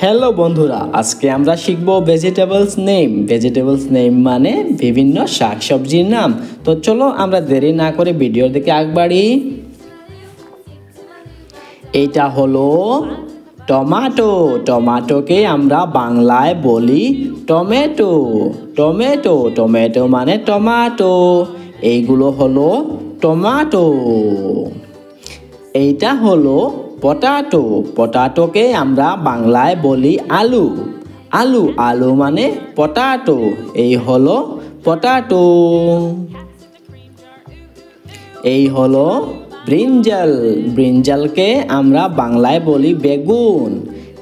Hello বন্ধুরা, আজকে আমরা শিখব ভেজিটেবলস নেম মানে বিভিন্ন শাকসবজির নাম। তো চলো আমরা দেরি না করে ভিডিওর দিকে আগবাড়ি। এটা হলো টমেটো। টমেটোকে আমরা বাংলায় বলি টমেটো। টমেটো টমেটো মানে টমেটো। এইগুলো হলো টমেটো। এইটা হলো পটাটো। পটাটোকে আমরা বাংলায় বলি আলু। আলু আলু মানে পটাটো। এই হলো পটাটো। এই হলো ব্রিঞ্জাল। ব্রিঞ্জালকে আমরা বাংলায় বলি বেগুন।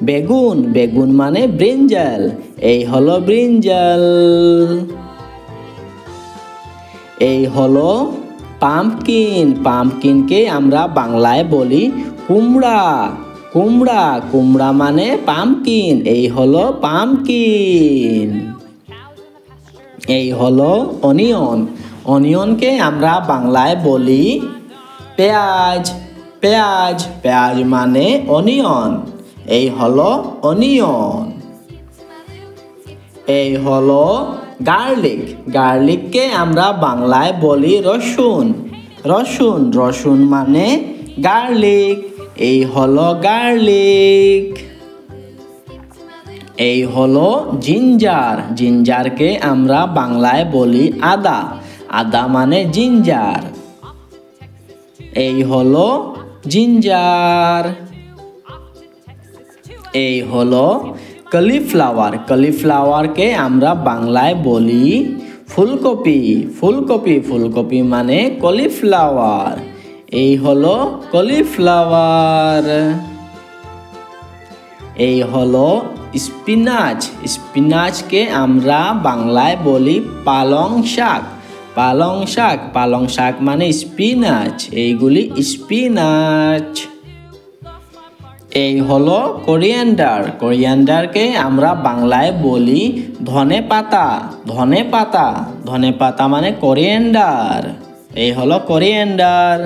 বেগুন বেগুন মানে ব্রিঞ্জাল। এই হলো ব্রিঞ্জাল। এই হলো পাম্পকিন। পাম্পকিনকে আমরা বাংলায় বলি কুমড়া। কুমড়া কুমড়া মানে পাম্পকিন। এই হলো পাম্পকিন। এই হলো অনিয়ন। অনিয়নকে আমরা বাংলায় বলি পেঁয়াজ। পেঁয়াজ পেঁয়াজ মানে অনিয়ন। এই হলো অনিয়ন। এই হলো গার্লিক। গার্লিককে আমরা বাংলায় বলি রসুন। রসুন রসুন মানে গার্লিক। এই হলো গার্লিক। এই হলো জিঞ্জার। জিঞ্জারকে আমরা বাংলায় বলি আদা। আদা মানে জিঞ্জার। এই হলো জিঞ্জার। এই হলো কলিফ্লাওয়ার। কলিফ্লাওয়ারকে আমরা বাংলায় বলি ফুলকপি। ফুলকপি ফুলকপি মানে কলিফ্লাওয়ার। এই হলো কলিফ্লাওয়ার। এই হলো স্পিনাচ। স্পিনাচকে আমরা বাংলায় বলি পালং শাক। পালং শাক পালং শাক মানে স্পিনাচ। এইগুলি স্পিনাচ। এই হলো কোরিয়ান্ডার। কোরিয়ান্ডারকে আমরা বাংলায় বলি ধনে পাতা। ধনে পাতা ধনে পাতা মানে কোরিয়ান্ডার। এই হলো কোরিয়ান্ডার।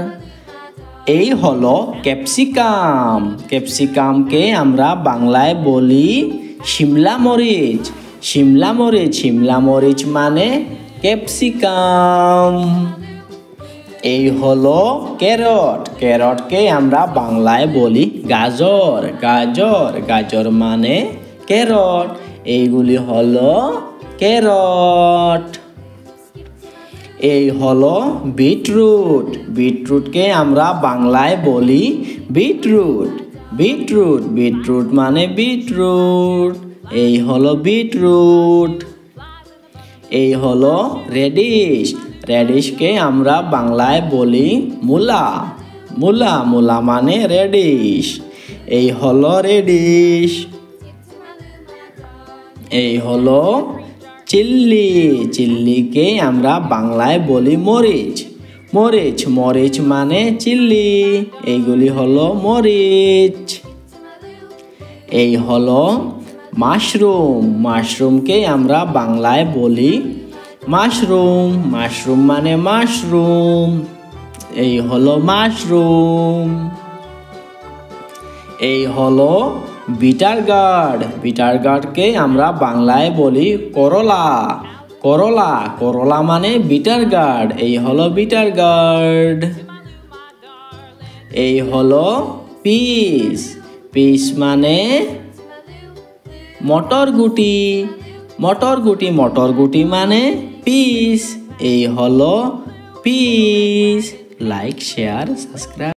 এই হলো ক্যাপসিকাম। ক্যাপসিকামকে আমরা বাংলায় বলি শিমলা মরিচ। শিমলা মরিচ শিমলা মরিচ মানে ক্যাপসিকাম। এই হলো ক্যারট। ক্যারটকে আমরা বাংলায় বলি গাজর। গাজর গাজর মানে ক্যারট। এইগুলি হলো ক্যারট। এই হলো বিটরুট। বিটরুটকে আমরা বাংলায় বলি বিটরুট। বিটরুট বিটরুট মানে বিটরুট। এই হলো বিটরুট। এই হলো রেডিশ। রেডিশকে আমরা বাংলায় বলি মূলা। মূলা মূলা মানে রেডিশ। এই হলো রেডিশ। এই হলো চিল্লি। চিল্লিকে আমরা বাংলায় বলি মরিচ। মরিচ মরিচ মানে চিল্লি। এইগুলি হলো মরিচ। এই হলো মাশরুম। মাশরুমকে আমরা বাংলায় বলি মাশরুম। মাশরুম মানে মাশরুম। এই হলো মাশরুম। এই হলো বিটার গার্ড। বিটার গার্ডকে আমরা বাংলায় বলি করলা। করলা করলা মানে বিটার গার্ড। এই হলো বিটার গার্ড। এই হলো পিস। পিস মানে মটরগুটি। মটরগুটি মটরগুটি মানে পিস। এই হলো পিস। Like share subscribe.